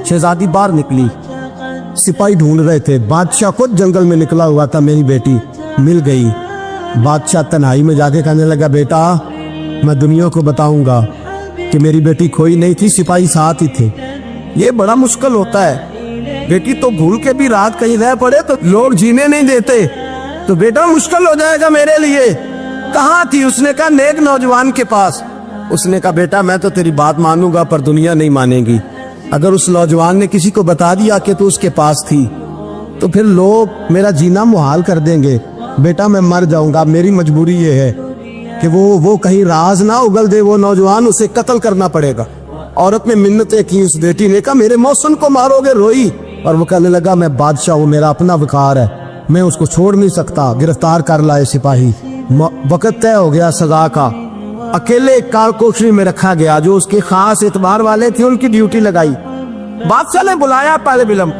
शहजादी बाहर निकली, सिपाही ढूंढ रहे थे। बादशाह खुद जंगल में निकला हुआ था, मेरी बेटी मिल गई। बादशाह तन्हाई में जाके कहने लगा, बेटा मैं दुनिया को बताऊंगा कि मेरी बेटी खोई नहीं थी, सिपाही साथ ही थे। ये बड़ा मुश्किल होता है, बेटी तो भूल के भी रात कहीं रह पड़े तो लोग जीने नहीं देते, तो बेटा मुश्किल हो जाएगा मेरे लिए। कहाँ थी? उसने कहा नेक नौजवान के पास। उसने कहा बेटा मैं तो तेरी बात मानूंगा पर दुनिया नहीं मानेगी। अगर उस नौजवान ने किसी को बता दिया कि तू उसके पास थी तो फिर लोग मेरा जीना मुहाल कर देंगे। बेटा मैं मर जाऊंगा, मेरी मजबूरी ये है कि वो कहीं राज ना उगल दे वो नौजवान, उसे कत्ल करना पड़ेगा। औरत ने मिन्नतें की, उस बेटी ने कहा मेरे मौसम को मारोगे? रोई और वो कहने लगा मैं बादशाह हूँ, मेरा अपना विकार है, मैं उसको छोड़ नहीं सकता। गिरफ्तार कर लाए सिपाही। वक्त तय हो गया सजा का। अकेले एक कार कोठरी में रखा गया, जो उसके खास एतबार वाले थे उनकी ड्यूटी लगाई। बादशाह ने बुलाया, पहले बिलम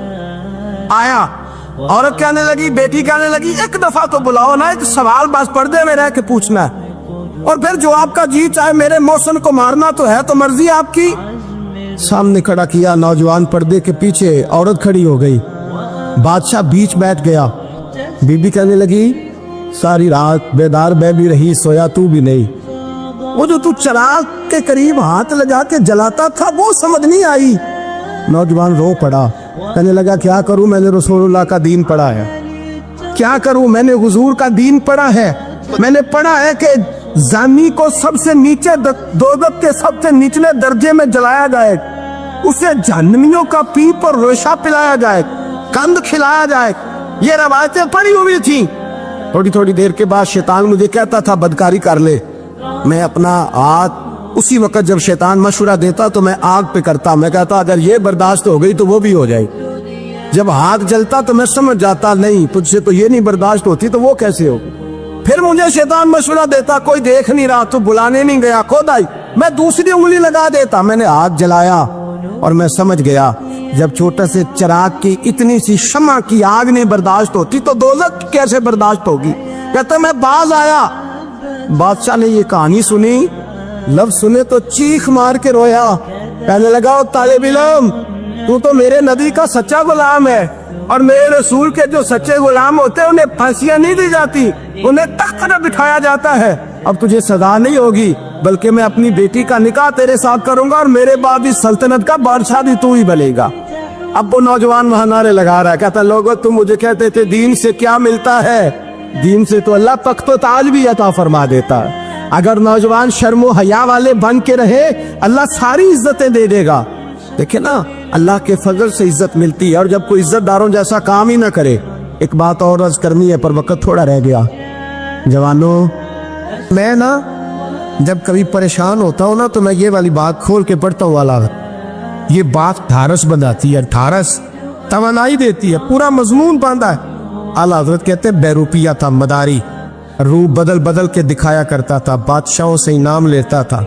आया। औरत कहने लगी, बेटी कहने लगी एक दफा तो बुलाओ ना, एक सवाल बस पर्दे में रह के पूछना है और फिर जो आपका जी चाहे। मेरे मौसम को मारना तो है, तो मर्जी आपकी। सामने खड़ा किया नौजवान, पर्दे के पीछे औरत खड़ी हो गई। बादशाह बीच बैठ गया। बीबी कहने लगी सारी रात बेदार मैं भी रही, सोया तू भी नहीं। वो जो तू चिराग के करीब हाथ लगा के जलाता था वो समझ नहीं आई। नौजवान रो पड़ा, कहने लगा क्या करूं, मैंने रसूलुल्लाह का दीन पढ़ा है, क्या करूं, मैंने हुजूर का दीन पढ़ा है। मैंने पढ़ा है कि जानी को सबसे नीचे दोज़ख के सबसे निचले दर्जे में जलाया जाए, उसे जहन्नमियों का पीप और रेशा पिलाया जाए, कंद खिलाया जाए। ये रवायतें पड़ी हुई थी। थोड़ी थोड़ी देर के बाद शैतान मुझे कहता था बदकारी कर ले। मैं अपना हाथ उसी वक्त जब शैतान मशवरा देता तो मैं आग पे करता। मैं कहता अगर ये बर्दाश्त हो गई तो वो भी हो जाए। जब हाथ जलता तो मैं समझ जाता नहीं तुझसे तो ये नहीं बर्दाश्त होती तो वो कैसे होगी। फिर मुझे शैतान मशवरा देता कोई देख नहीं रहा तो बुलाने नहीं गया, खुद आई, मैं दूसरी उंगली लगा देता। मैंने हाथ जलाया और मैं समझ गया जब छोटे से चिराग की इतनी सी शमा की आग नहीं बर्दाश्त होती तो दोज़ख कैसे बर्दाश्त होगी। कहता मैं बाज आया। बादशाह ने ये कहानी सुनी, लफ्ज सुने तो चीख मार के रोया। कहने लगा तालिब इल्म तू तो मेरे नबी का सच्चा गुलाम है और मेरे रसूल के जो सच्चे गुलाम होते हैं उन्हें फांसियां नहीं दी जाती, उन्हें तख्त पर बिठाया जाता है। अब तुझे सजा नहीं होगी बल्कि मैं अपनी बेटी का निकाह तेरे साथ करूंगा और मेरे बाद इस सल्तनत का बादशाह भी तू ही बनेगा। अब वो नौजवान वहां नारे लगा रहा है, कहता लोगों तुम मुझे कहते थे दीन से क्या मिलता है, दीन से तो अल्लाह तख्त व ताज भी अता फरमा देता है। अगर नौजवान शर्मो हया वाले बन के रहे अल्लाह सारी इज्जतें दे देगा। देखे ना अल्लाह के फजल से इज्जत मिलती है और जब कोई इज्जतदारों जैसा काम ही ना करे। एक बात और अर्ज करनी है पर वक्त थोड़ा रह गया। जवानों मैं ना जब कभी परेशान होता हूँ ना तो मैं ये वाली बात खोल के पढ़ता हूँ। वाला ये बात ढारस बनाती है, ढारस तवानाई देती है, पूरा मजमून बांधा है। आला हज़रत कहते बेरूपिया था, मदारी, रूप बदल बदल के दिखाया करता था, बादशाहों से इनाम लेता था।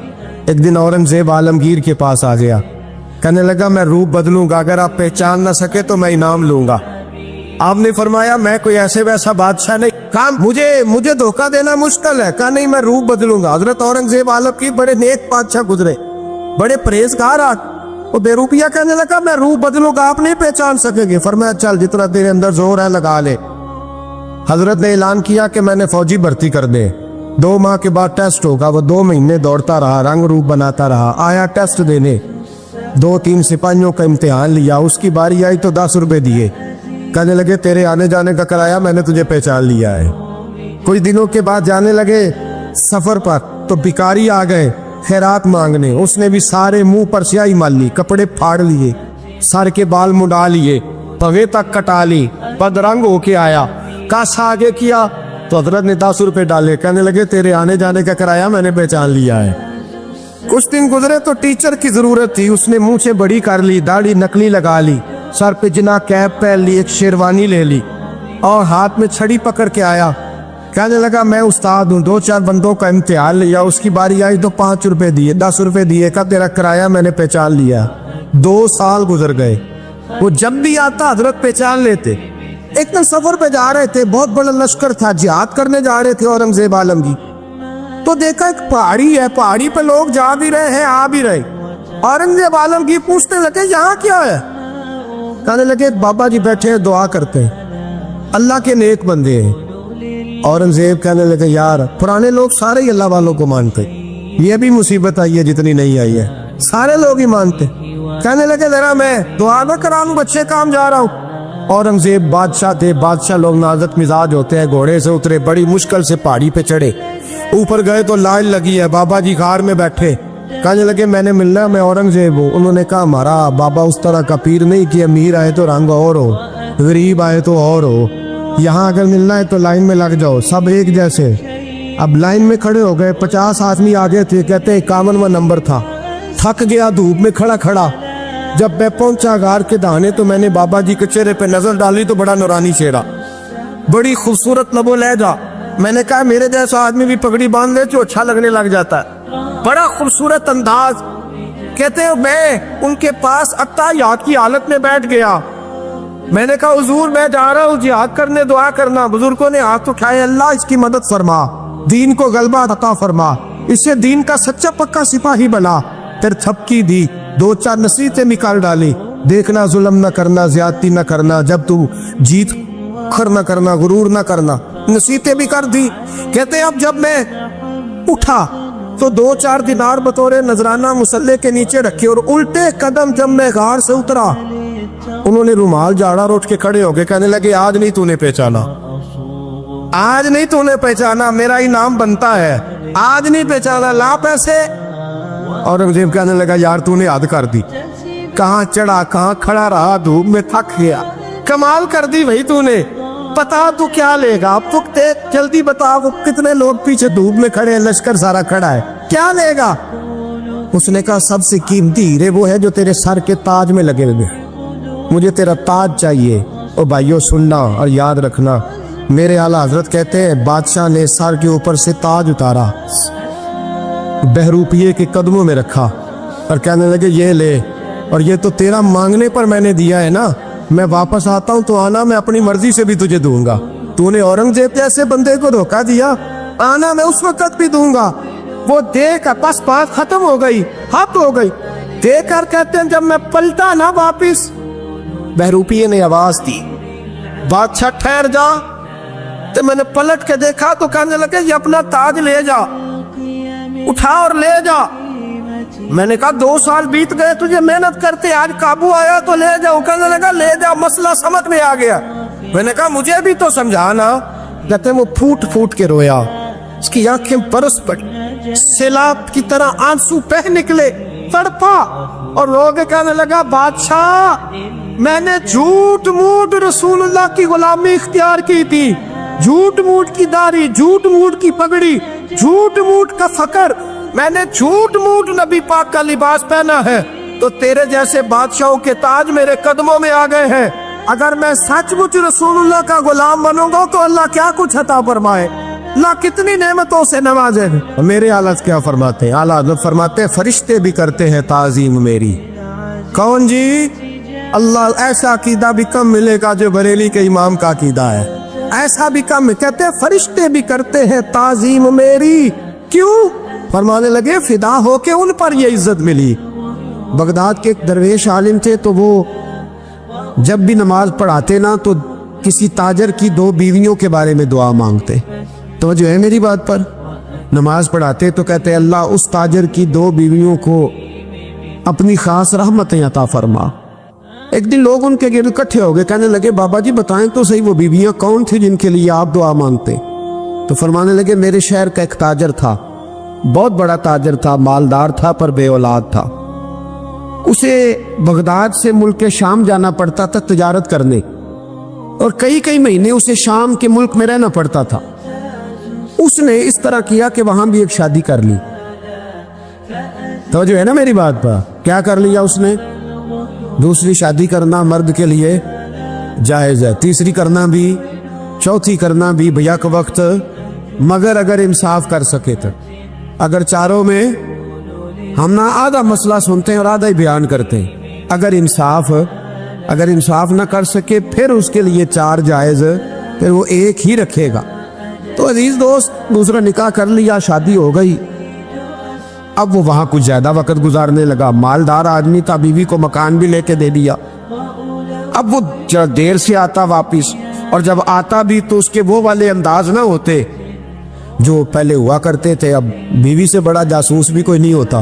एक दिन औरंगजेब आलमगीर के पास आ गया, कहने लगा मैं रूप बदलूंगा, अगर आप पहचान ना सके तो मैं इनाम लूंगा। आपने फरमाया मैं कोई ऐसे वैसा बादशाह नहीं, कहा मुझे धोखा देना मुश्किल है। कहा नहीं मैं रूप बदलूंगा। हजरत औरंगजेब आलमगीर बड़े नेक बादशाह गुजरे, बड़े परहेजगार। वो बेरूपिया कहने लगा मैं रूप बदलूंगा, आप नहीं पहचान सकेंगे। फरमाया चल जितना तेरे अंदर जोर है लगा ले। हजरत ने ऐलान किया कि मैंने फौजी भर्ती कर दे, 2 माह के बाद टेस्ट होगा। वो 2 महीने दौड़ता रहा, रंग रूप बनाता रहा, आया टेस्ट देने, 2-3 सिपाहियों का इम्तिहान लिया, उसकी बारी आई तो 10 रुपए दिए। कहने लगे तेरे आने जाने का कराया मैंने तुझे पहचान लिया है। कुछ दिनों के बाद जाने लगे सफर पर तो भिखारी आ गए खैरात मांगने। उसने भी सारे मुंह पर स्याही मार ली, कपड़े फाड़ लिए, सर के बाल मुंडा लिए, पगे तक कटा ली, बदरंग होके आया। कासा आगे किया तो हजरत ने 10 रुपए डाले। कहने लगे तेरे आने जाने का कराया मैंने पहचान लिया है। कुछ दिन गुजरे तो टीचर की जरूरत थी, उसने मुंह से बड़ी कर ली, दाढ़ी नकली लगा ली, सर पे जना कैप पहन ली, एक शेरवानी ले ली और हाथ में छड़ी पकड़ के आया। कहने लगा मैं उस्ताद हूँ, 2-4 बंदों का इम्तिहान लिया, उसकी बारी आई तो 5 रुपए दिए, 10 रुपए दिए, का तेरा कराया मैंने पहचान लिया। 2 साल गुजर गए, वो जब भी आता हजरत पहचान लेते। एक दिन सफर पे जा रहे थे, बहुत बड़ा लश्कर था, जिहाद करने जा रहे थे औरंगजेब आलमगीर। तो देखा एक पहाड़ी है, पहाड़ी पे लोग जा भी रहे हैं आ भी रहे। औरंगजेब आलमगीर पूछने लगे यहाँ क्या है। कहने लगे बाबा जी बैठे हैं दुआ करते हैं, अल्लाह के नेक बंदे हैं। औरंगजेब कहने लगे यार पुराने लोग सारे ही अल्लाह वालों को मानते, ये भी मुसीबत आई है जितनी नहीं आई है, सारे लोग ही मानते। कहने लगे जरा मैं दुआ ना करा लूं, बच्चे काम जा रहा हूँ। औरंगजेब बादशाह थे, बादशाह लोग नाजुक मिजाज होते हैं, घोड़े से उतरे, बड़ी मुश्किल से पहाड़ी पे चढ़े, ऊपर गए तो लाइन लगी है, बाबा जी कार में बैठे। कहने लगे मैंने मिलना है, मैं औरंगजेब हूँ। उन्होंने कहा हमारा बाबा उस तरह का पीर नहीं कि अमीर आए तो रंग और हो, गरीब आए तो और हो, यहाँ अगर मिलना है तो लाइन में लग जाओ, सब एक जैसे। अब लाइन में खड़े हो गए, 50 आदमी आगे थे, कहते 51वां नंबर था। थक गया धूप में खड़ा खड़ा, जब मैं पहुंचा गार के दाने तो मैंने बाबा जी के चेहरे पे नजर डाली तो बड़ा नूरानी चेहरा, बड़ी खूबसूरत लबो लहजा। मैंने कहा मेरे जैसा आदमी भी पगड़ी बांध ले तो अच्छा लगने लग जाता है, बड़ा खूबसूरत अंदाज। कहते हैं मैं उनके पास अत्ताहियात की हालत में बैठ गया। मैंने कहा हुजूर मैं जा रहा हूँ जिहाद करने, दुआ करना। बुजुर्गों ने हाथ उठाए, अल्लाह इसकी मदद फरमा, दीन को गलबा अता फरमा, इससे दीन का सच्चा पक्का सिपाही बना। फिर थपकी दी, 2-4 नसीहतें निकाल डाली, देखना जुल्म न करना, ज्यादती न करना, जब तू जीत खर न करना, गुरूर न करना, नसीहतें भी कर दी। कहते अब जब मैं उठा तो 2-4 दिनार बतौरे नजराना मुसल्ले के नीचे रखे, और उल्टे कदम जब मैं गार से उतरा उन्होंने रुमाल झाड़ा और उठ के खड़े हो गए। कहने लगे आज नहीं तूने पहचाना, आज नहीं तूने पहचाना, मेरा इनाम बनता है, आज नहीं पहचाना, ला पैसे। औरंगजेब कहने लगा यार तूने हद कर दी, कहाँ चढ़ा कहाँ खड़ा रहा, धूप में थक गया, कमाल कर दी भाई तूने। बता तू क्या लेगा, पुख्ते जल्दी बता, वो कितने लोग पीछे धूप में खड़े हैं, लश्कर सारा खड़ा है, क्या लेगा। उसने कहा सबसे कीमती हीरे वो है जो तेरे सर के ताज में लगे हुए, मुझे तेरा ताज चाहिए। ओ भाइयों सुनना और याद रखना, मेरे आला हजरत कहते हैं बादशाह ने सर के ऊपर से ताज उतारा, बहरूपिये के कदमों में रखा और कहने लगे ये ले, और ये तो तेरा मांगने पर मैंने दिया है ना, मैं वापस आता हूं तो आना, मैं अपनी मर्जी से भी तुझे दूंगा। तूने औरंगजेब जैसे बंदे को धोखा दिया, आना मैं उस वक्त भी दूंगा। वो देकर बस बात खत्म हो गई, हद हो गई। देकर कहते हैं जब मैं पलटा ना वापिस, बहरूपिये ने आवाज दी बादशाह ठहर जा। तो मैंने पलट के देखा तो कहने लगे ये अपना ताज ले जा, उठा और ले जा। मैंने कहा 2 साल बीत गए तुझे मेहनत करते, आज काबू आया तो ले जाओ। कहने लगा ले जा, मसला समझ में आ गया। मैंने कहा मुझे भी तो समझाना। कहते वो फूट फूट के रोया, उसकी आंखें बरस पड़ी, सैलाब की तरह आंसू बह निकले, तड़पा और रो के कहने लगा बादशाह मैंने झूठ मूठ रसूलुल्लाह की गुलामी इख्तियार की थी, झूठ मूठ की दाढ़ी, झूठ मूठ की पगड़ी, झूठ मूठ का फकर, मैंने झूठ मूठ नबी पाक का लिबास पहना है, तो तेरे जैसे बादशाहों के ताज मेरे कदमों में आ गए हैं। अगर मैं सचमुच रसूलुल्लाह का गुलाम बनूंगा तो अल्लाह क्या कुछ अता फरमाए, अल्लाह कितनी नेमतों से नवाजे। मेरे आला क्या फरमाते हैं, आला फरमाते हैं फरिश्ते भी करते हैं ताजीम मेरी। कौन जी? अल्लाह। ऐसा अकीदा भी कम मिलेगा जो बरेली के इमाम का अकीदा है, ऐसा भी कम। कहते हैं फरिश्ते भी करते हैं ताजीम मेरी। क्यों? फरमाने लगे फिदा होके उन पर ये इज्जत मिली। बगदाद के एक दरवेश आलिम थे, तो वो जब भी नमाज पढ़ाते ना तो किसी ताजर की 2 बीवियों के बारे में दुआ मांगते। तो जो है मेरी बात पर, नमाज पढ़ाते तो कहते अल्लाह उस ताजर की 2 बीवियों को अपनी खास रहमतें अता फरमा। एक दिन लोग उनके गिर्द इकट्ठे हो गए, कहने लगे बाबा जी बताएं तो सही वो बीवियां कौन थी जिनके लिए आप दुआ मांगते। तो फरमाने लगे मेरे शहर का एक ताजर था, बहुत बड़ा ताजर था, मालदार था पर बे औलाद था। उसे बगदाद से मुल्क के शाम जाना पड़ता था तिजारत करने, और कई कई महीने उसे शाम के मुल्क में रहना पड़ता था। उसने इस तरह किया कि वहां भी एक शादी कर ली। तो जो है ना मेरी बात पर, क्या कर लिया उसने? दूसरी शादी करना मर्द के लिए जायज है, तीसरी करना भी, चौथी करना भी भैया के वक्त, मगर अगर इंसाफ कर सके तो। अगर चारों में हम ना आधा मसला सुनते हैं और आधा ही बयान करते हैं, अगर इंसाफ ना कर सके फिर उसके लिए 4 जायज, फिर वो एक ही रखेगा। तो अजीज दोस्त दूसरा निकाह कर लिया, शादी हो गई। अब वो वहां कुछ ज्यादा वक्त गुजारने लगा, मालदार आदमी था, बीवी को मकान भी लेके दे दिया। अब वो देर से आता वापिस, और जब आता भी तो उसके वो वाले अंदाज ना होते जो पहले हुआ करते थे। अब बीवी से बड़ा जासूस भी कोई नहीं होता,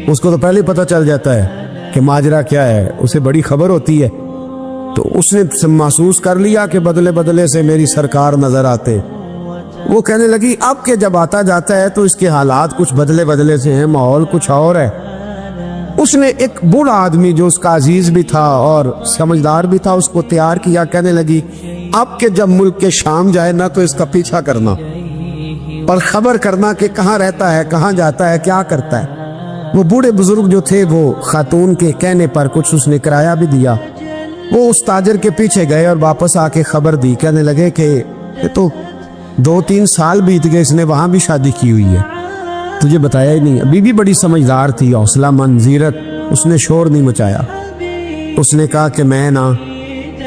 उसको तो पहले पता चल जाता है कि माजरा क्या है, उसे बड़ी खबर होती है। तो उसने महसूस कर लिया कि बदले बदले से मेरी सरकार नजर आते। वो कहने लगी अब के जब आता जाता है तो इसके हालात कुछ बदले बदले से हैं, माहौल कुछ और है। उसने एक बूढ़ा आदमी जो उसका अजीज भी था और समझदार भी था उसको तैयार किया। कहने लगी अब के जब मुल्क के शाम जाए ना तो इसका पीछा करना और खबर करना कि कहाँ रहता है, कहाँ जाता है, क्या करता है। वो बूढ़े बुजुर्ग जो थे वो खातून के कहने पर कुछ उसने किराया भी दिया। वो उस ताजर के पीछे गए और वापस आके खबर दी। कहने लगे कि ये तो 2-3 साल बीत गए, इसने वहां भी शादी की हुई है, तुझे बताया ही नहीं। बीवी बड़ी समझदार थी, हौसला मंद, जीरत, उसने शोर नहीं मचाया। उसने कहा कि मैं ना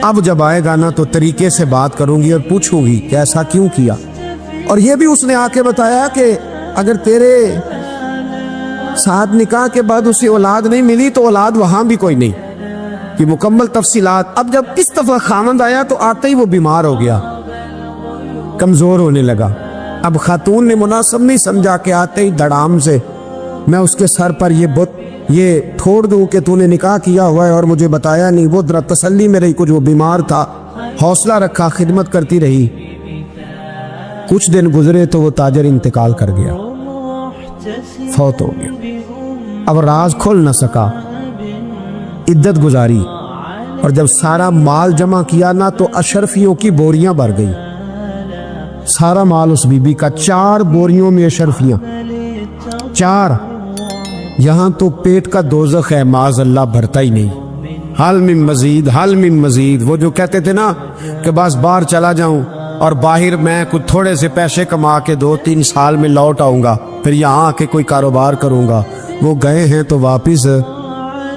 अब जब आएगा ना तो तरीके से बात करूंगी और पूछूंगी कि ऐसा क्यों किया। और ये भी उसने आके बताया कि अगर तेरे साथ निकाह के बाद उसे औलाद नहीं मिली तो औलाद वहां भी कोई नहीं, कि मुकम्मल तफसीलात। अब जब इस दफा खामंद आया तो आते ही वो बीमार हो गया, कमजोर होने लगा। अब खातून ने मुनासिब नहीं समझा कि आते ही धड़ाम से मैं उसके सर पर ये ठोड़ दूं कि तूने निकाह किया हुआ है और मुझे बताया नहीं। वो जरा तसल्ली में रही, कुछ वो बीमार था, हौसला रखा, खिदमत करती रही। कुछ दिन गुजरे तो वो ताजर इंतकाल कर गया, फौत हो गया। अब राज खोल न सका, इद्दत गुजारी, और जब सारा माल जमा किया ना तो अशरफियों की बोरियां भर गई। सारा माल उस बीबी का, 4 बोरियों में अशरफियां, 4। यहां तो पेट का दोज़ख है, माज़ अल्लाह भरता ही नहीं। हाल में मजीद, हाल में मजीद। वो जो कहते थे ना कि बस बाहर चला जाऊं और बाहर मैं कुछ थोड़े से पैसे कमा के 2-3 साल में लौट आऊंगा, फिर यहाँ आके कोई कारोबार करूंगा, वो गए हैं तो वापिस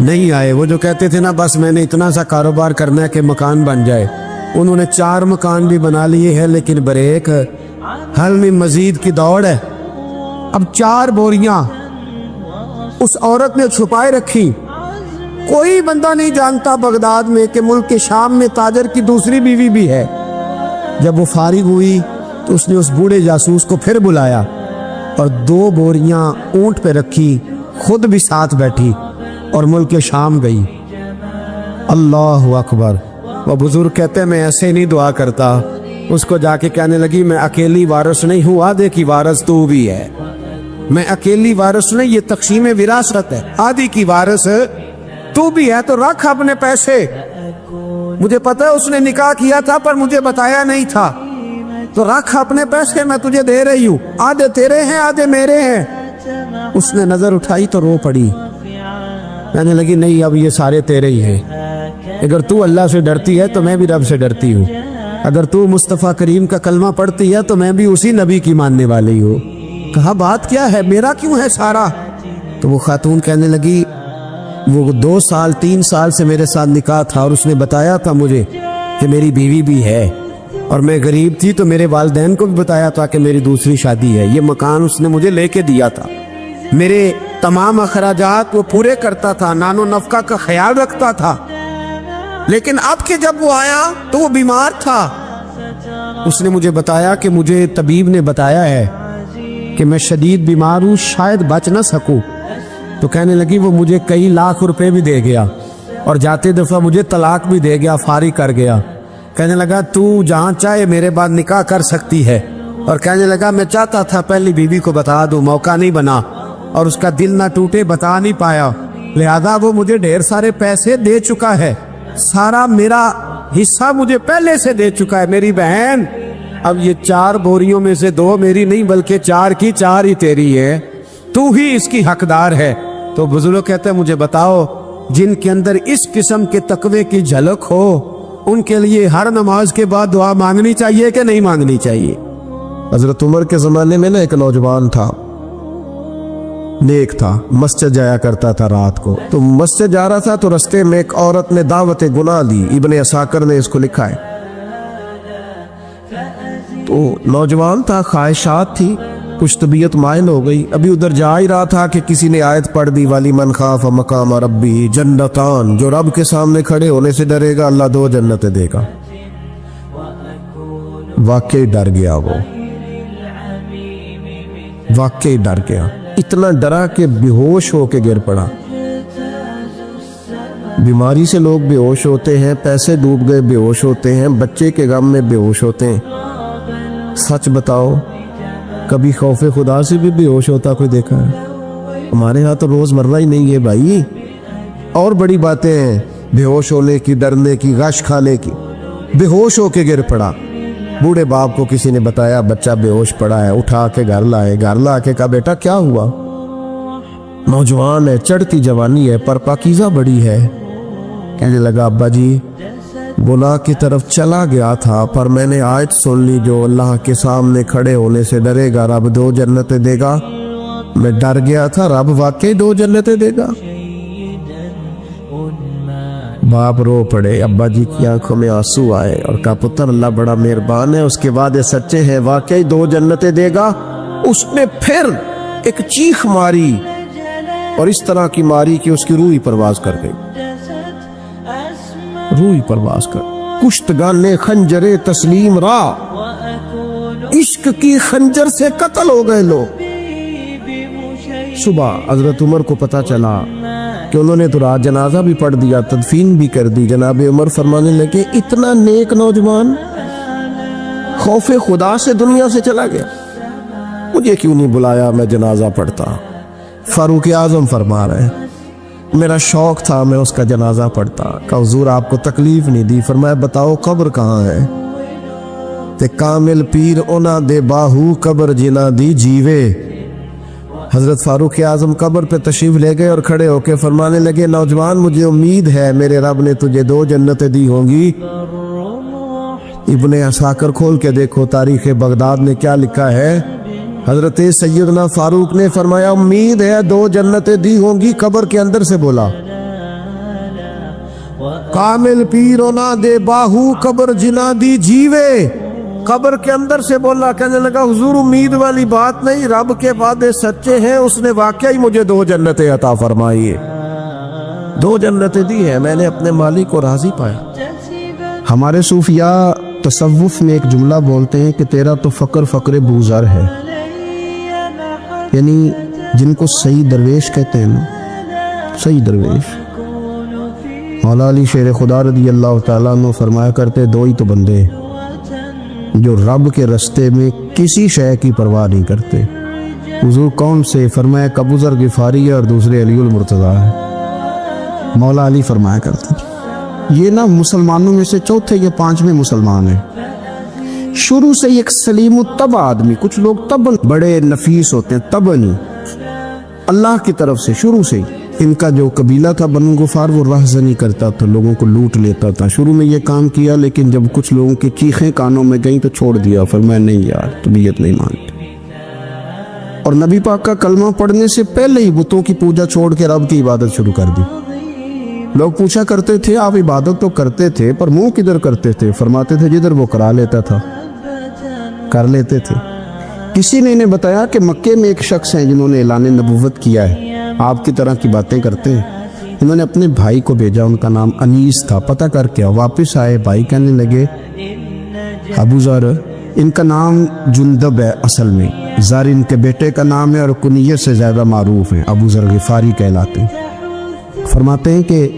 नहीं आए। वो जो कहते थे ना बस मैंने इतना सा कारोबार करना है कि मकान बन जाए, उन्होंने 4 मकान भी बना लिए हैं, लेकिन बरेक हल में मजीद की दौड़ है। अब 4 बोरियां उस औरत ने छुपाए रखी। कोई बंदा नहीं जानता बगदाद में कि मुल्क के शाम में ताजर की दूसरी बीवी भी है। जब वो फारिग हुई तो उसने उस बूढ़े जासूस को फिर बुलाया और 2 बोरियां ऊंट पे रखी, खुद भी साथ बैठी और मुल्क के शाम गई। अल्लाह अकबर। वो बुजुर्ग कहते हैं मैं ऐसे नहीं दुआ करता। उसको जाके कहने लगी मैं अकेली वारिस नहीं हूँ, आधे की वारिस तू भी है। मैं अकेली वारिस नहीं, ये तक़सीम विरासत है, आधी की वारिस तू भी है, तो रख अपने पैसे। मुझे पता है उसने निकाह किया था पर मुझे बताया नहीं था, तो रख अपने पैसे, मैं तुझे दे रही हूँ, आधे तेरे हैं आधे मेरे हैं। उसने नजर उठाई तो रो पड़ी, कहने लगी नहीं अब ये सारे तेरे ही हैं। अगर तू अल्लाह से डरती है तो मैं भी रब से डरती हूँ, अगर तू मुस्तफ़ा करीम का कलमा पढ़ती है तो मैं भी उसी नबी की मानने वाली हूँ। कहा बात क्या है, मेरा क्यों है सारा? तो वो खातून कहने लगी वो 2 साल 3 साल से मेरे साथ निकाह था और उसने बताया था मुझे कि मेरी बीवी भी है, और मैं गरीब थी तो मेरे वालिदैन को भी बताया था कि मेरी दूसरी शादी है। ये मकान उसने मुझे लेके दिया था, मेरे तमाम अखराजात वो पूरे करता था, नानो नफका का ख्याल रखता था। लेकिन अब के जब वो आया तो वो बीमार था। उसने मुझे बताया कि मुझे तबीब ने बताया है कि मैं शदीद बीमार हूँ, शायद बच ना सकूं। तो कहने लगी वो मुझे कई लाख रुपए भी दे गया और जाते दफा मुझे तलाक भी दे गया, फारिग कर गया। कहने लगा तू जहाँ चाहे मेरे बाद निकाह कर सकती है। और कहने लगा मैं चाहता था पहली बीवी को बता दूं, मौका नहीं बना और उसका दिल ना टूटे, बता नहीं पाया, लिहाजा वो मुझे ढेर सारे पैसे दे चुका है, सारा मेरा हिस्सा मुझे पहले से दे चुका है। मेरी बहन अब ये 4 बोरियों में से 2 मेरी नहीं बल्कि 4 की 4 ही तेरी है, तू ही इसकी हकदार है। तो बुजुर्ग कहते हैं मुझे बताओ जिनके अंदर इस किस्म के तकवे की झलक हो उनके लिए हर नमाज के बाद दुआ मांगनी चाहिए कि नहीं मांगनी चाहिए? हजरत उमर के जमाने में ना एक नौजवान था, नेक था, मस्जिद जाया करता था रात को। तो मस्जिद जा रहा था तो रास्ते में एक औरत ने दावत गुनाह दी, इब्ने असाकर ने इसको लिखा है। तो नौजवान था, ख्वाहिशात थी, कुछ तबीयत माइल हो गई। अभी उधर जा ही रहा था कि किसी ने आयत पढ़ दी, वाली मन खाफ मकाम रब्बी जन्नतान, जो रब के सामने खड़े होने से डरेगा अल्लाह 2 जन्नतें देगा। वाकई डर गया, वो वाकई डर गया, इतना डरा कि बेहोश होके गिर पड़ा। बीमारी से लोग बेहोश होते हैं, पैसे डूब गए बेहोश होते हैं, बच्चे के गम में बेहोश होते हैं। सच बताओ, कभी खौफे खुदा से भी बेहोश होता कोई देखा है? हमारे यहाँ तो रोजमर्रा ही नहीं है भाई। और बड़ी बातें हैं बेहोश होने की, डरने की, गश खाने की। बेहोश होके गिर पड़ा। बूढ़े बाप को किसी ने बताया बच्चा बेहोश पड़ा है, उठा के घर लाए। घर ला के कहा बेटा क्या हुआ? नौजवान है, चढ़ती जवानी है, पर पाकीज़ा बड़ी है। कहने लगा अब्बा जी गुनाह की तरफ चला गया था, पर मैंने आयत सुन ली जो अल्लाह के सामने खड़े होने से डरेगा रब 2 जन्नतें देगा। मैं डर गया था, रब वाकई 2 जन्नतें देगा। बाप रो पड़े, अब्बा जी की आंखों में आंसू आए और कहा पुत्र अल्लाह बड़ा मेहरबान है, उसके वादे सच्चे हैं, वाकई 2 जन्नतें देगा। उसने फिर एक चीख मारी और इस तरह की मारी कि उसकी रूह ही परवाज कर गई। रूह ही परवाज कर, कुश्तगाने खंजरे तस्लीम रा, इश्क की खंजर से कत्ल हो गए लोग। सुबह हजरत उमर को पता चला कि उन्होंने तो रात जनाजा भी पढ़ दिया, तदफीन भी कर दी। जनाब उमर फरमाने लगे इतना नेक नौजवान खौफे खुदा से दुनिया से चला गया, मुझे क्यों नहीं बुलाया, मैं जनाजा पढ़ता। फारूक आजम फरमा रहे मेरा शौक था मैं उसका जनाजा पढ़ता। कहा हुजूर आपको तकलीफ नहीं दी? फरमाया बताओ कब्र कहाँ है? ते कामिल पीर ओना दे बाहू कब्र जिना दी जीवे। हजरत फारूक आजम कब्र पे तशरीफ ले गए और खड़े होके फरमाने लगे नौजवान मुझे उम्मीद है मेरे रब ने तुझे 2 जन्नतें दी होंगी। इब्ने असाकर खोल के देखो तारीख बगदाद में क्या लिखा है। हजरत सैयदना फारूक ने फरमाया उम्मीद है 2 जन्नतें दी होंगी। कब्र के अंदर से बोला कामिल पीरो ना दे बाहू कब्र जिना दी जीवे। कब्र के अंदर से बोला, कहने लगा हुजूर उम्मीद वाली बात नहीं, रब के वादे सच्चे हैं, उसने वाकई मुझे 2 जन्नतें अता फरमाई है, 2 जन्नतें दी है, मैंने अपने मालिक को राजी पाया। हमारे सूफिया तसव्वुफ में एक जुमला बोलते हैं कि तेरा तो फक्र फक्र बूज़र है, यानी जिनको सही दरवेश कहते हैं ना, सही दरवेश। मौला अली शेर खुदा रज़ी अल्लाह ताला अन्हु फरमाया करते 2 ही तो बंदे जो रब के रास्ते में किसी शय की परवाह नहीं करते। हुजूर कौन से? फरमाया कबूजर गिफारी है और दूसरे अलीउल मुर्तज़ा है। मौला अली फरमाया करते ये ना मुसलमानों में से चौथे या 5वें मुसलमान है। शुरू से एक सलीम तब आदमी, कुछ लोग तब बड़े नफीस होते हैं, तबनी अल्लाह की तरफ से शुरू से ही। इनका जो कबीला था बनु गुफार वो रहज़नी करता था, लोगों को लूट लेता था। शुरू में ये काम किया लेकिन जब कुछ लोगों की चीखें कानों में गई तो छोड़ दिया। फिर मैं नहीं यार तबीयत नहीं मानती। और नबी पाक का कलमा पढ़ने से पहले ही बुतों की पूजा छोड़ के रब की इबादत शुरू कर दी। लोग पूछा करते थे आप इबादत तो करते थे पर मुंह किधर करते थे? फरमाते थे जिधर वो करा लेता था कर लेते थे। किसी ने इन्हें बताया कि मक्के में एक शख्स हैं जिन्होंने ऐलान नबुव्वत किया है, आपकी तरह की बातें करते हैं। इन्होंने अपने भाई को भेजा, उनका नाम अनीस था। पता करके वापस आए, भाई कहने लगे अबू ज़र, इनका नाम जुंदब है असल में, ज़र इनके बेटे का नाम है और कुनियत से ज़्यादा मारूफ है, अबू ज़र गिफारी कहलाते हैं। फरमाते हैं कि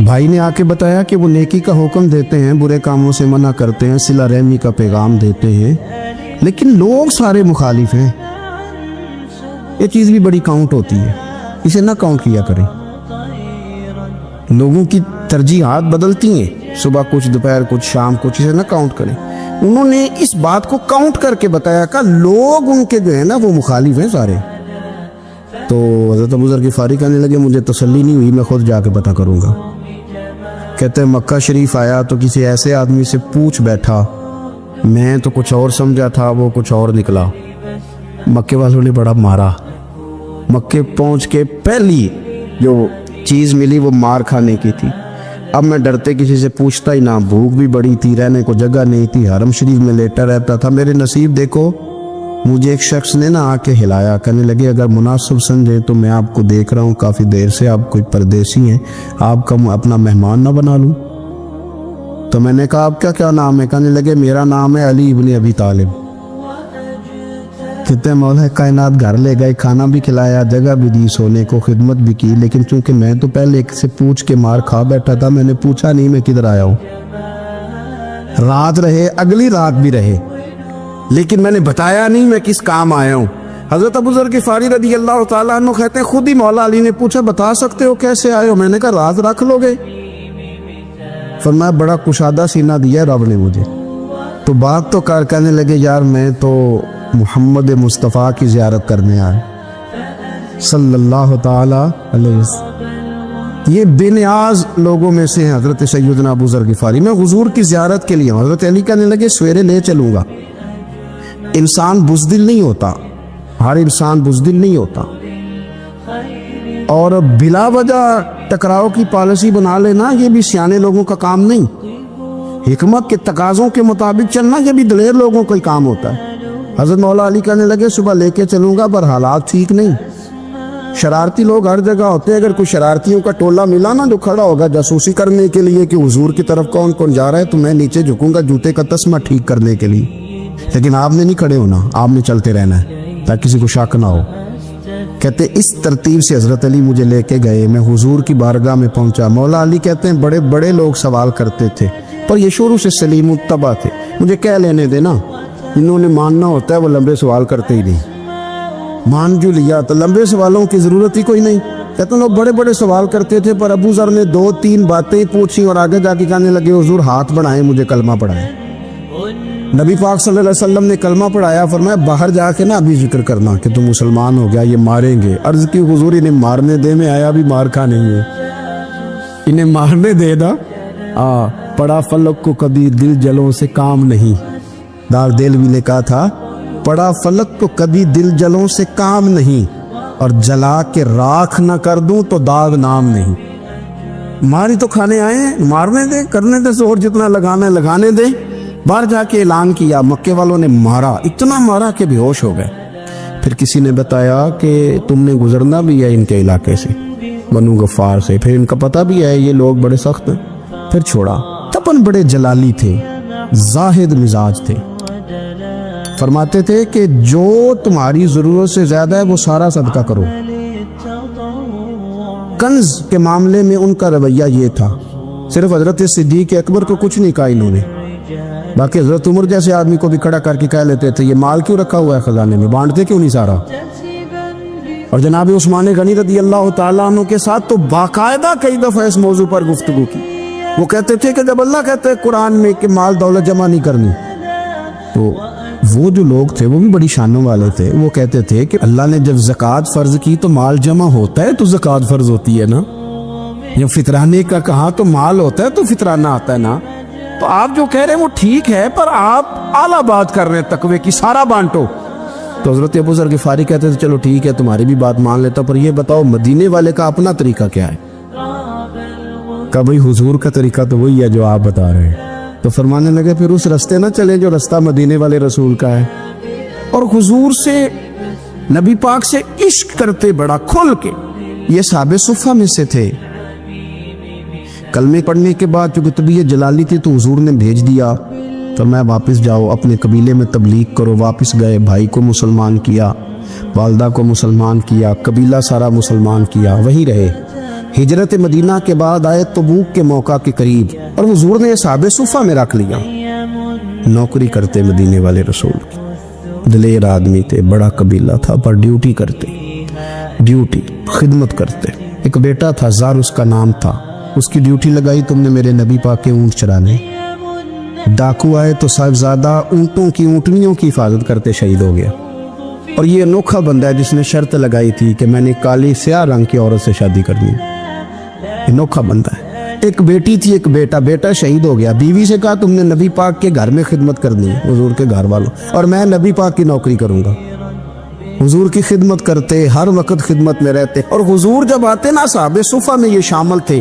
भाई ने आके बताया कि वो नेकी का हुक्म देते हैं, बुरे कामों से मना करते हैं, सिला रहमी का पैगाम देते हैं, लेकिन लोग सारे मुखालिफ हैं। ये चीज़ भी बड़ी काउंट होती है, इसे ना काउंट किया करें। लोगों की तरजीहात बदलती हैं, सुबह कुछ, दोपहर कुछ, शाम कुछ, इसे ना काउंट करें। उन्होंने इस बात को काउंट करके बताया कि लोग उनके जो है ना वो मुखालिफ हैं सारे। तो हज़रत अबू ज़र गिफ़ारी कहने लगे मुझे तसल्ली नहीं हुई, मैं खुद जाके पता करूँगा। कहते हैं मक्का शरीफ आया तो किसी ऐसे आदमी से पूछ बैठा, मैं तो कुछ और समझा था, वो कुछ और निकला। मक्के वालों ने बड़ा मारा। मक्के पहुंच के पहली जो चीज़ मिली वो मार खाने की थी। اب میں ڈرتے کسی سے پوچھتا ہی نہ, بھوک بھی بڑی تھی, رہنے کو جگہ نہیں تھی, حرم شریف میں لیٹا رہتا تھا. میرے نصیب دیکھو, مجھے ایک شخص نے آ کے ہلایا, کہنے لگے اگر مناسب سمجھے تو میں آپ کو دیکھ رہا ہوں کافی دیر سے, آپ کوئی پردیسی ہیں, آپ کا اپنا مہمان نہ بنا لوں. تو میں نے کہا آپ کا کیا نام ہے؟ کہنے لگے میرا نام ہے علی ابن ابی طالب. کہتے ہیں مولا کائنات گھر لے گئے, کھانا بھی کھلایا, جگہ بھی دی, سونے کو خدمت بھی کی, لیکن چونکہ میں تو پہلے ایک سے پوچھ کے مار کھا بیٹھا تھا, میں نے پوچھا نہیں میں کدھر آیا ہوں. رات رہے, اگلی رات بھی رہے, لیکن میں نے بتایا نہیں میں کس کام آیا ہوں. حضرت ابو ذر غفاری رضی اللہ تعالیٰ عنہ کہتے ہیں خود ہی مولا علی نے پوچھا بتا سکتے ہو کیسے آئے ہو؟ میں نے کہا راز رکھ لو گے. فرمایا بڑا کشادہ سینہ دیا رب نے مجھے. تو بات تو کر, کہنے لگے یار میں تو محمد مصطفیٰ کی زیارت کرنے آئے صلی اللہ تعالی علیہ وسلم. یہ بے نیاز لوگوں میں سے ہیں حضرت سیدنا ابو ذر غفاری. میں حضور کی زیارت کے لیے ہوں. حضرت علی کہنے لگے سویرے لے چلوں گا. انسان بزدل نہیں ہوتا, ہر انسان بزدل نہیں ہوتا, اور بلا وجہ ٹکراؤ کی پالیسی بنا لینا یہ بھی سیانے لوگوں کا کام نہیں. حکمت کے تقاضوں کے مطابق چلنا یہ بھی دلیر لوگوں کا ہی کام ہوتا ہے. حضرت مولا علی کہنے لگے صبح لے کے چلوں گا, پر حالات ٹھیک نہیں. شرارتی لوگ ہر جگہ ہوتے ہیں, اگر کوئی شرارتیوں کا ٹولہ ملا نا جو کھڑا ہوگا جاسوسی کرنے کے لیے کہ حضور کی طرف کون کون جا رہا ہے, تو میں نیچے جھکوں گا جوتے کا تسمہ ٹھیک کرنے کے لیے. لیکن آپ نے نہیں کھڑے ہونا, آپ نے چلتے رہنا ہے تاکہ کسی کو شک نہ ہو. کہتے اس ترتیب سے حضرت علی مجھے لے کے گئے. میں حضور کی بارگاہ میں پہنچا. مولا علی کہتے ہیں بڑے بڑے لوگ سوال کرتے تھے, پر یہ شروع سے سلیم الطبع تھے. مجھے کہہ لینے دینا, انہوں نے ماننا ہوتا ہے وہ لمبے سوال کرتے ہی نہیں. مان جو لیا تو لمبے سوالوں کی ضرورت ہی کوئی نہیں. کہتے ہیں لوگ بڑے بڑے سوال کرتے تھے, پر ابو ذر نے 2-3 باتیں پوچھی اور آگے جا کے کہنے لگے حضور ہاتھ بڑھائیں مجھے کلمہ پڑھائیں. نبی پاک صلی اللہ علیہ وسلم نے کلمہ پڑھایا. فرمایا باہر جا کے نا ابھی ذکر کرنا کہ تم مسلمان ہو گیا, یہ ماریں گے. عرض کی حضور انہیں مارنے دے, میں آیا بھی مار کھانے میں, انہیں مارنے دے نا. پڑا فلک کو کبھی دل جلوں سے کام نہیں. دار دلوی نے کہا تھا پڑا فلک کو کبھی دل جلوں سے کام نہیں, اور جلا کے راکھ نہ کر دوں تو داغ نام نہیں. ماری تو کھانے آئے ہیں, مارنے دے, کرنے دے زور جتنا لگانا ہے لگانے دے. باہر جا کے اعلان کیا, مکے والوں نے مارا, اتنا مارا کہ بے ہوش ہو گئے. پھر کسی نے بتایا کہ تم نے گزرنا بھی ہے ان کے علاقے سے, بنو غفار سے, پھر ان کا پتہ بھی ہے یہ لوگ بڑے سخت ہیں. پھر چھوڑا. تپن بڑے جلالی تھے, زاہد مزاج تھے. فرماتے تھے کہ جو تمہاری ضرورت سے زیادہ ہے وہ سارا صدقہ کرو. کنز کے معاملے میں ان کا رویہ یہ تھا. صرف حضرت صدیق اکبر کو کچھ نہیں کہا انہوں نے, باقی حضرت عمر جیسے آدمی کو بھی کھڑا کر کے کہہ لیتے تھے یہ مال کیوں رکھا ہوا ہے خزانے میں, بانٹتے کیوں نہیں سارا. اور جناب عثمان غنی رضی اللہ تعالیٰ عنہ کے ساتھ تو باقاعدہ کئی دفعہ اس موضوع پر گفتگو کی. وہ کہتے تھے کہ جب اللہ کہتے ہیں قرآن میں کہ مال دولت جمع نہیں کرنی, تو وہ جو لوگ تھے وہ بھی بڑی شانوں والے تھے. وہ کہتے تھے کہ اللہ نے جب زکوٰۃ فرض کی تو مال جمع ہوتا ہے تو زکوٰۃ فرض ہوتی ہے نا. جب فطرانے کا کہا تو مال ہوتا ہے تو فطرانہ آتا ہے نا. تو آپ جو کہہ رہے ہیں وہ ٹھیک ہے, پر آپ اعلیٰ بات کر رہے ہیں تقوی کی, سارا بانٹو. تو حضرت ابو ذر غفاری کہتے تھے چلو ٹھیک ہے تمہاری بھی بات مان لیتا, پر یہ بتاؤ مدینے والے کا اپنا طریقہ کیا ہے؟ کہ بھئی حضور کا طریقہ تو وہی ہے جو آپ بتا رہے ہیں. تو فرمانے لگے پھر اس رستے نہ چلے جو رستہ مدینے والے رسول کا ہے. اور حضور سے, نبی پاک سے عشق کرتے بڑا کھل کے. یہ صحابہ صفہ میں سے تھے. کلمے پڑھنے کے بعد چونکہ طبیعت جلالی تھی تو حضور نے بھیج دیا, تو میں واپس جاؤ اپنے قبیلے میں تبلیغ کرو. واپس گئے, بھائی کو مسلمان کیا, والدہ کو مسلمان کیا, قبیلہ سارا مسلمان کیا, وہیں رہے. ہجرت مدینہ کے بعد آئے تبوک کے موقع کے قریب, اور حضور نے صحابہ صفہ میں رکھ لیا. نوکری کرتے مدینے والے رسول کی, دلیر آدمی تھے, بڑا قبیلہ تھا, پر ڈیوٹی کرتے, ڈیوٹی خدمت کرتے. ایک بیٹا تھا زار اس کا نام تھا, اس کی ڈیوٹی لگائی تم نے میرے نبی پاک کے اونٹ چرانے. ڈاکو آئے تو صاحبزادہ اونٹوں کی اونٹنیوں کی حفاظت کرتے شہید ہو گیا. اور یہ انوکھا بندہ ہے جس نے شرط لگائی تھی کہ میں نے کالی سیاہ رنگ کی عورت سے شادی کرنی. انوکھا بندہ ہے. ایک بیٹی تھی ایک بیٹا, بیٹا شہید ہو گیا. بیوی سے کہا تم نے نبی پاک کے گھر میں خدمت کرنی ہے, حضور کے گھر والوں, اور میں نبی پاک کی نوکری کروں گا. حضور کی خدمت کرتے, ہر وقت خدمت میں رہتے. اور حضور جب آتے نا, صحابہ صفہ میں یہ شامل تھے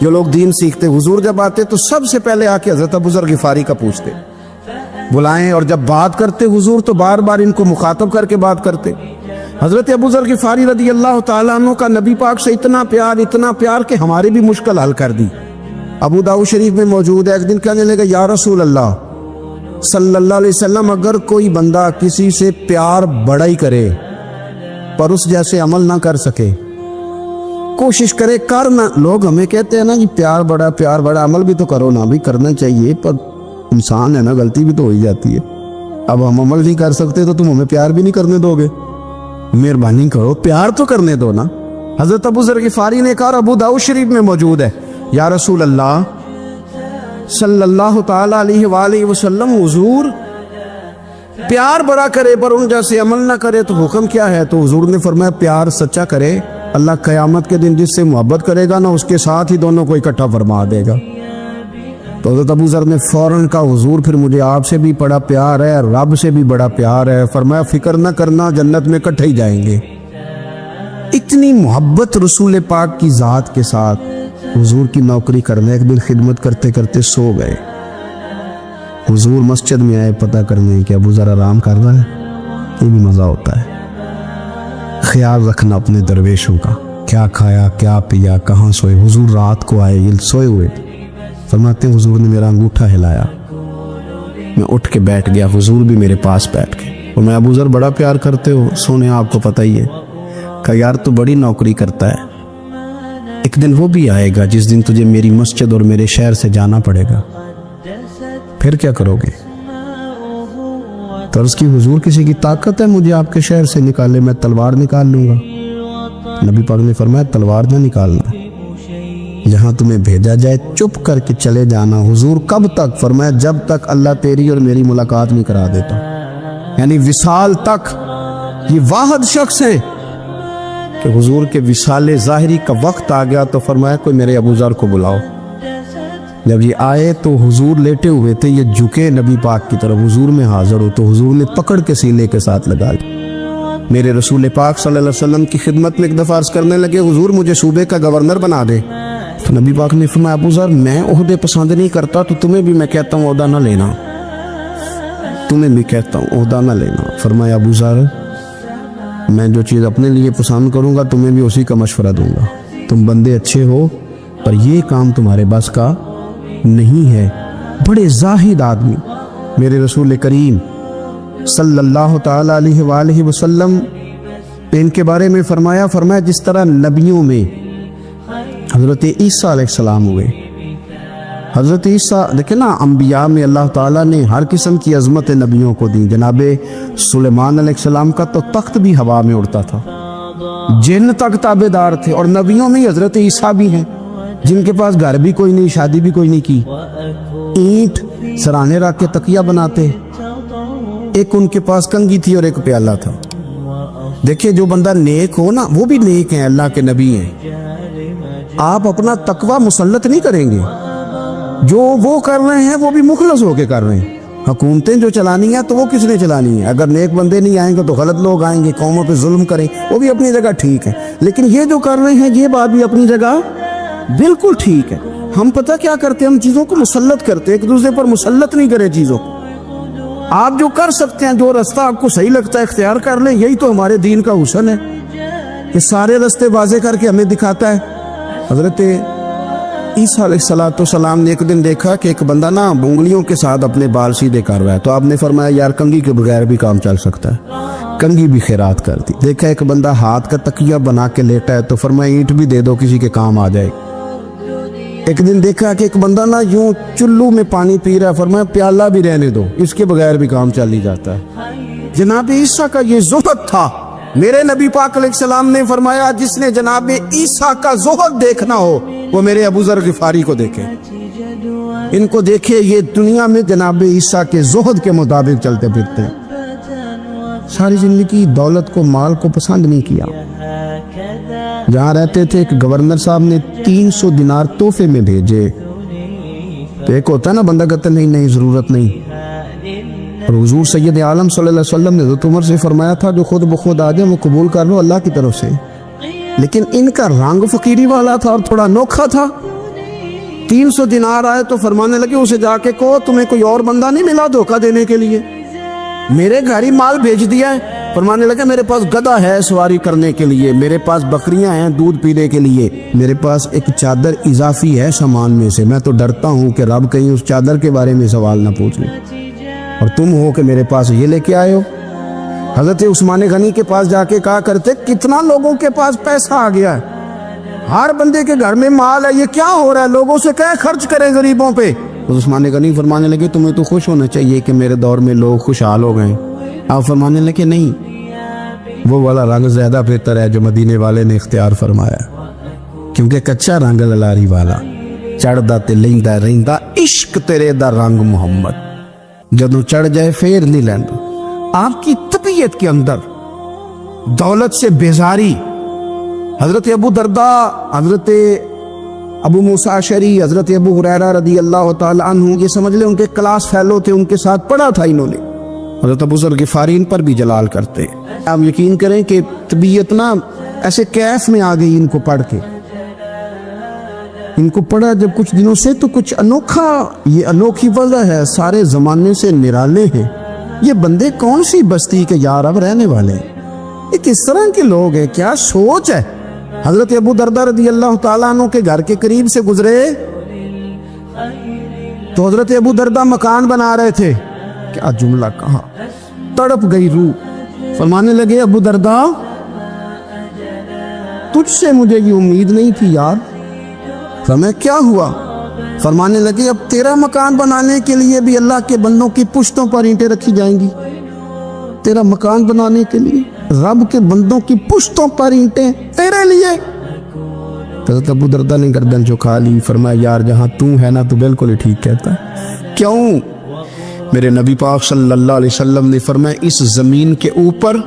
जो लोग दीन सीखते हुजूर जब आते तो सबसे पहले आके हजरत अबू ज़र गिफारी का पूछते, बुलाएं, और जब बात करते हुजूर तो बार बार इनको मुखातब करके बात करते। हजरत अबू ज़र गिफारी रदी अल्लाह ताला अन्हु का नबी पाक से इतना प्यार कि हमारी भी मुश्किल हल कर दी। अबू दाऊद शरीफ में मौजूद है, एक दिन कहने लगा, या रसूल अल्लाह सल्लल्लाहु अलैहि वसल्लम, अगर कोई बंदा किसी से प्यार बड़ा ही करे पर उस जैसे अमल ना कर सके, कोशिश करे कर ना, लोग हमें कहते हैं ना कि प्यार बड़ा, अमल भी तो करो ना, भी करना चाहिए, पर इंसान है ना, गलती भी तो हो ही जाती है। अब हम अमल नहीं कर सकते तो तुम हमें प्यार भी नहीं करने दोगे, मेहरबानी करो प्यार तो करने दो ना। हजरत अबू ज़र गिफारी ने कहा, अबू दाऊद शरीफ में मौजूद है, या रसूल अल्लाह सल्लल्लाहु ताला अलैहि वसल्लम, हुजूर प्यार बड़ा करे पर उन जैसे अमल ना करे तो हुक्म क्या है? तो हुजूर ने फरमाया, प्यार सच्चा करे, अल्लाह क़यामत के दिन जिससे मोहब्बत करेगा ना उसके साथ ही दोनों को इकट्ठा फरमा देगा। तो हज़रत अबू ज़र ने फौरन कहा, हुजूर फिर मुझे आपसे भी बड़ा प्यार है, रब से भी बड़ा प्यार है। फरमाया, फिक्र न करना, जन्नत में इकट्ठे ही जाएंगे। इतनी मोहब्बत रसूल पाक की ज़ात के साथ। हुजूर की नौकरी करने, एक दिन खिदमत करते करते सो गए। हुजूर मस्जिद में आए पता करने कि अबू ज़र आराम कर रहा है। ये भी मज़ा होता है, ख्याल रखना अपने दरवेशों का, क्या खाया क्या पिया, कहाँ सोए। हुजूर रात को आए, ये सोए हुए थे। फरमाते हैं, हुजूर ने मेरा अंगूठा हिलाया, मैं उठ के बैठ गया, हुजूर भी मेरे पास बैठ गए। और मैं, अबू ज़र बड़ा प्यार करते हो? सोने आपको पता ही है। कहा, यार तू बड़ी नौकरी करता है, एक दिन वो भी आएगा जिस दिन तुझे मेरी मस्जिद और मेरे शहर से जाना पड़ेगा, फिर क्या करोगे? तो उसकी, हुजूर किसी की ताकत है मुझे आपके शहर से निकाले? मैं तलवार निकाल लूंगा। नबी पाक ने फरमाया, तलवार ना निकालना, जहां तुम्हें भेजा जाए चुप करके चले जाना। हुजूर कब तक? फरमाया, जब तक अल्लाह तेरी और मेरी मुलाकात नहीं करा देता, यानी विसाल तक। ये वाहिद शख्स है कि हुजूर के विसाले ज़ाहिरी का वक्त आ गया तो फरमाया, कोई मेरे अबू ज़र को बुलाओ। जब ये आए तो हुजूर लेटे हुए थे, ये झुके नबी पाक की तरफ, हुजूर में हाजिर हो तो हुजूर ने पकड़ के सीने के साथ लगा लिया। मेरे रसूल पाक सल्लल्लाहु अलैहि वसल्लम की खिदमत में एक दफ़ा अर्ज़ करने लगे, हुजूर मुझे सूबे का गवर्नर बना दे। तो नबी पाक ने फरमाया, अबू ज़र मैं ओहदे पसंद नहीं करता, तो तुम्हें भी मैं कहता हूँ ओहदा ना लेना, तुम्हें भी कहता हूँ ओहदा ना लेना। फरमाया, अबू ज़र मैं जो चीज़ अपने लिए पसंद करूँगा तुम्हें भी उसी का मशवरा दूंगा। तुम बंदे अच्छे हो पर ये काम तुम्हारे बस का नहीं है। बड़े जाहिद आदमी मेरे रसूल करीम सल्लल्लाहु ताला अलैहि वसल्लम ने इनके बारे में फरमाया, जिस तरह नबियों में हज़रत ईसा अलैहिस्सलाम हुए। हज़रत ईसा देखे ना, अंबिया में अल्लाह ताला ने हर किस्म की अज़मत नबियों को दी। जनाबे सुलेमान अलैहिस्सलाम का तो तख्त भी हवा में उड़ता था, जिन तक ताबेदार थे। और नबियों में हज़रत ईसा भी हैं जिनके पास घर भी कोई नहीं, शादी भी कोई नहीं की, ईंट सराहने रख के तकिया बनाते। एक उनके पास कंघी थी और एक प्याला था। देखिए, जो बंदा नेक हो ना, वो भी नेक है, अल्लाह के नबी हैं। आप अपना तकवा मुसल्लत नहीं करेंगे, जो वो कर रहे हैं वो भी मुखलस होके कर रहे हैं। हुकूमतें जो चलानी है तो वो किसने चलानी है? अगर नेक बंदे नहीं आएंगे तो गलत लोग आएंगे, कौमों पे जुल्म करें, वो भी अपनी जगह ठीक है। लेकिन ये जो कर रहे हैं, ये बात भी अपनी जगह बिल्कुल ठीक है। हम पता क्या करते हैं, हम चीज़ों को मुसल्लत करते हैं, एक दूसरे पर मुसल्लत नहीं करें चीज़ों को। आप जो कर सकते हैं, जो रास्ता आपको सही लगता है इख्तियार कर लें। यही तो हमारे दीन का हुस्न है कि सारे रास्ते वाज़े करके हमें दिखाता है। हज़रत ईसा अलैहिस्सलाम ने एक दिन देखा कि एक बंदा ना उंगलियों के साथ अपने बाल सीधे कर रहा है, तो आपने फरमाया, यार कंघी के बगैर भी काम चल सकता है। कंघी भी खैरात कर दी। देखा एक बंदा हाथ का तकिया बना के लेटा है, तो फरमाया, ईंट भी दे दो, किसी के काम आ जाए। एक दिन देखा कि एक बंदा ना यूं चुल्लू में पानी पी रहा है, फरमाया, प्याला भी रहने दो, इसके बगैर भी काम चल ही जाता है। जनाब ईसा का ये ज़ुहद था। मेरे नबी पाक अलैहिस्सलाम ने फरमाया, जिसने जनाब ईसा का ज़ुहद देखना हो वो मेरे अबू ज़र गिफारी को देखे, इनको देखे। ये दुनिया में जनाब ईसा के ज़ुहद के मुताबिक चलते फिरते हैं। सारी जिंदगी दौलत को, माल को पसंद नहीं किया। जहाँ रहते थे, एक गवर्नर साहब ने 300 दिनार तोहफे में भेजे। तो एक होता है ना, बंदा कहता नहीं नहीं ज़रूरत नहीं। और हुजूर सैयद आलम सल्लल्लाहु अलैहि वसल्लम ने हज़रत उमर से फरमाया था, जो खुद बखुद आ जाए वो कबूल कर लो अल्लाह की तरफ से। लेकिन इनका रंग फकीरी वाला था और थोड़ा अनोखा था। 300 دینار آئے تو فرمانے لگے اسے جا کے کہو تمہیں کوئی اور بندہ نہیں ملا دھوکہ دینے کے لیے؟ میرے گھر ہی مال بھیج دیا ہے۔ فرمانے لگے میرے پاس گدھا ہے سواری کرنے کے لیے، میرے پاس بکریاں ہیں دودھ پینے کے لیے، میرے پاس ایک چادر اضافی ہے سامان میں سے، میں تو ڈرتا ہوں کہ رب کہیں اس چادر کے بارے میں سوال نہ پوچھ لے، اور تم ہو کہ میرے پاس یہ لے کے آئے ہو۔ حضرت عثمان غنی کے پاس جا کے کہا کرتے کتنا لوگوں کے پاس پیسہ آ گیا ہے، ہر بندے کے گھر میں مال ہے، یہ کیا ہو رہا ہے؟ لوگوں سے کہے خرچ کریں غریبوں پہ۔ عثمان غنی فرمانے لگے تمہیں تو خوش ہونا چاہیے کہ میرے دور میں لوگ خوشحال ہو گئے۔ آپ فرمانے لگے نہیں، وہ والا رنگ زیادہ بہتر ہے جو مدینے والے نے اختیار فرمایا، کیونکہ کچا رنگ للاری والا چڑھدا تے لیندا رہندا عشق تیرے دا رنگ محمد، جدوں چڑھ جائے پھر نہیں لیندا۔ آپ کی طبیعت کے اندر دولت سے بیزاری، حضرت ابو درداء، حضرت ابو موسیٰ اشعری، حضرت ابو ہریرہ رضی اللہ تعالی عنہ، یہ سمجھ لیں ان کے کلاس فیلو تھے، ان کے ساتھ پڑھا تھا انہوں نے۔ حضرت ابو ذر غفاری ان پر بھی جلال کرتے۔ آپ یقین کریں کہ طبیعت نا ایسے کیف میں آ گئی ان کو پڑھ کے، ان کو پڑھا جب کچھ دنوں سے تو کچھ انوکھا، یہ انوکھی وجہ ہے، سارے زمانے سے نرالے ہیں یہ بندے، کون سی بستی کے یار اب رہنے والے ہیں، یہ کس طرح کے لوگ ہیں، کیا سوچ ہے۔ حضرت ابو درداء رضی اللہ تعالیٰ عنہ کے گھر کے قریب سے گزرے تو حضرت ابو درداء مکان بنا رہے تھے، کیا جملہ کہا، تڑپ گئی روح۔ فرمانے لگے ابو درداء تجھ سے مجھے یہ امید نہیں تھی یار۔ فرمایا کیا ہوا؟ فرمانے لگے اب تیرا مکان بنانے کے لیے بھی اللہ کے بندوں کی پشتوں پر اینٹیں رکھی جائیں گی، تیرا مکان بنانے کے لیے رب کے بندوں کی پشتوں پر اینٹیں تیرے لیے۔ حضرت ابو درداء نے گردن جھکا لی، فرمایا یار جہاں تو ہے نا تو بالکل ہی ٹھیک کہتا ہے۔ کیوں؟ میرے نبی پاک صلی اللہ علیہ وسلم نے فرمایا اس زمین کے اوپر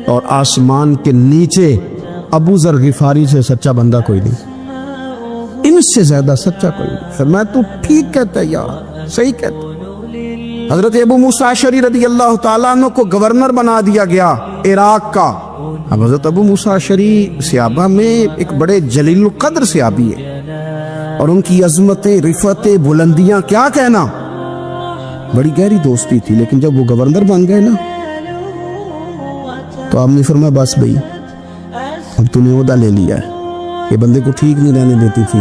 اور آسمان کے نیچے ابو ذر غفاری سے سچا بندہ کوئی نہیں، ان سے زیادہ سچا کوئی نہیں۔ فرمایا تو ٹھیک کہتا ہے یار، صحیح کہتا ہے۔ حضرت ابو موسیٰ اشعری رضی اللہ تعالیٰ عنہ کو گورنر بنا دیا گیا عراق کا۔ اب حضرت ابو موسیٰ اشعری صحابہ میں ایک بڑے جلیل القدر صحابی ہے، اور ان کی عظمتیں، رفتیں، بلندیاں کیا کہنا، بڑی گہری دوستی تھی۔ لیکن جب وہ گورنر بن گئے نا تو آپ نے فرمایا بس بھئی اب تو نے عہدہ لے لیا ہے، یہ بندے کو ٹھیک نہیں رہنے دیتی تھی،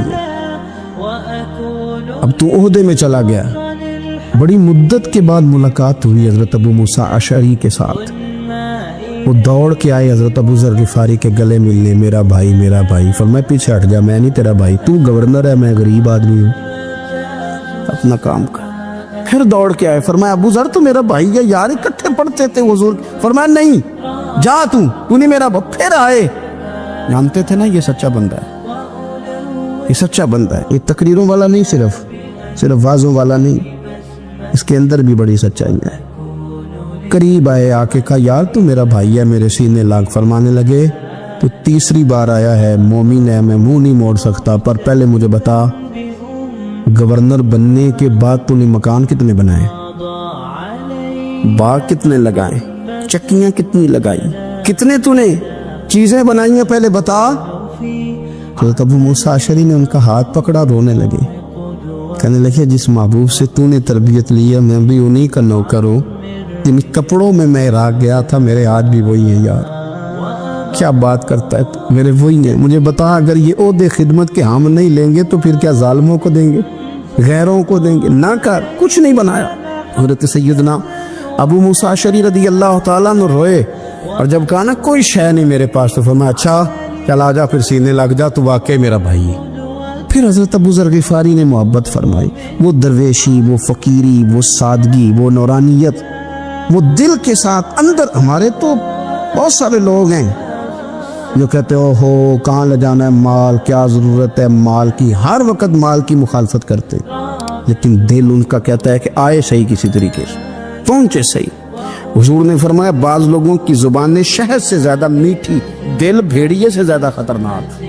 اب تو عہدے میں چلا گیا۔ بڑی مدت کے بعد ملاقات ہوئی حضرت ابو موسیٰ اشعری کے ساتھ، وہ دوڑ کے آئے حضرت ابو ذر غفاری کے گلے ملنے، میرا بھائی میرا بھائی۔ فرمایا پیچھے ہٹ جا، میں نہیں تیرا بھائی، تو گورنر ہے، میں غریب آدمی ہوں، اپنا کام کر۔ پھر دوڑ کے آئے، فرمایا ابو ذر تو میرا بھائی ہے یار، اکٹھے پڑھتے تھے حضور۔ فرمایا نہیں، جا تو نہیں میرا بھائی۔ پھر آئے، جانتے تھے نا یہ سچا بندہ ہے، یہ سچا بندہ ہے، یہ تقریروں والا نہیں، صرف وعظوں والا نہیں، اس کے اندر بھی بڑی سچائی ہے۔ قریب آئے، آ کے کہا یار تو میرا بھائی ہے، میرے سینے لاگ۔ فرمانے لگے تو تیسری بار آیا ہے، مومن ہے، میں منہ نہیں موڑ سکتا، پر پہلے مجھے بتا گورنر بننے کے بعد تو نے مکان کتنے بنائے، باغ کتنے لگائے، چکیاں کتنی لگائی، کتنے تو نے چیزیں بنائی ہیں، پہلے بتا۔ حضرت ابو موسیٰ اشعری نے ان کا ہاتھ پکڑا، رونے لگے، کہنے لگے جس محبوب سے تو نے تربیت لی ہے میں بھی انہی کا نوکر ہوں، جن کپڑوں میں میں عراق گیا تھا میرے ہاتھ بھی وہی ہیں یار، کیا بات کرتا ہے تو میرے وہی ہیں۔ مجھے بتا اگر یہ عہدے خدمت کے ہم نہیں لیں گے تو پھر کیا ظالموں کو دیں گے، غیروں کو دیں گے؟ نہ کر، کچھ نہیں بنایا۔ حضرت سیدنا ابو موسیٰ اشعری رضی اللہ تعالیٰ عنہ روئے، اور جب کہا نا کوئی شے نہیں میرے پاس تو فرمایا اچھا چل آ جا، پھر سینے لگ جا، تو واقعی میرا بھائی ہے۔ پھر حضرت ابو ذر غفاری نے محبت فرمائی، وہ درویشی، وہ فقیری، وہ سادگی، وہ نورانیت، وہ دل کے ساتھ اندر۔ ہمارے تو بہت سارے لوگ ہیں جو کہتے ہو کہاں لے جانا ہے مال، کیا ضرورت ہے مال کی، ہر وقت مال کی مخالفت کرتے، لیکن دل ان کا کہتا ہے کہ آئے صحیح، کسی طریقے سے پہنچے صحیح۔ حضور نے فرمایا بعض لوگوں کی زبانیں شہد سے زیادہ میٹھی، دل بھیڑیے سے زیادہ خطرناک۔